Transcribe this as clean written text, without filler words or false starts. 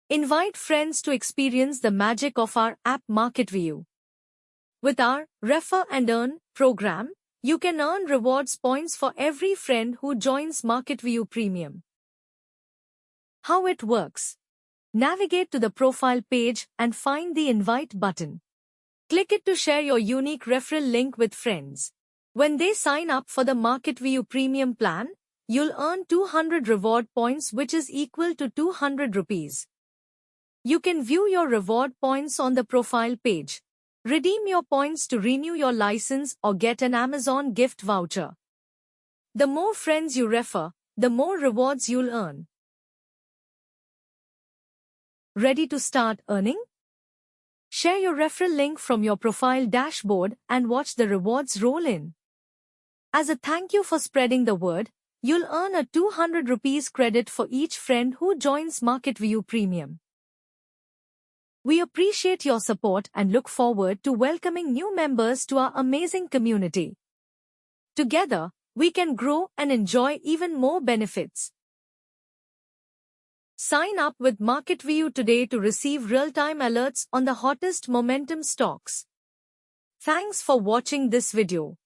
Invite friends to experience the magic of our app MarketVU. With our Refer and Earn program, you can earn rewards points for every friend who joins MarketVU Premium. How it works. Navigate to the profile page and find the Invite button. Click it to share your unique referral link with friends. When they sign up for the MarketVU Premium plan, you'll earn 200 reward points, which is equal to 200 rupees. You can view your reward points on the profile page. Redeem your points to renew your license or get an Amazon gift voucher. The more friends you refer, the more rewards you'll earn. Ready to start earning? Share your referral link from your profile dashboard and watch the rewards roll in. As a thank you for spreading the word, you'll earn a 200 rupees credit for each friend who joins MarketVU Premium. We appreciate your support and look forward to welcoming new members to our amazing community. Together, we can grow and enjoy even more benefits. Sign up with MarketVU today to receive real-time alerts on the hottest momentum stocks. Thanks for watching this video.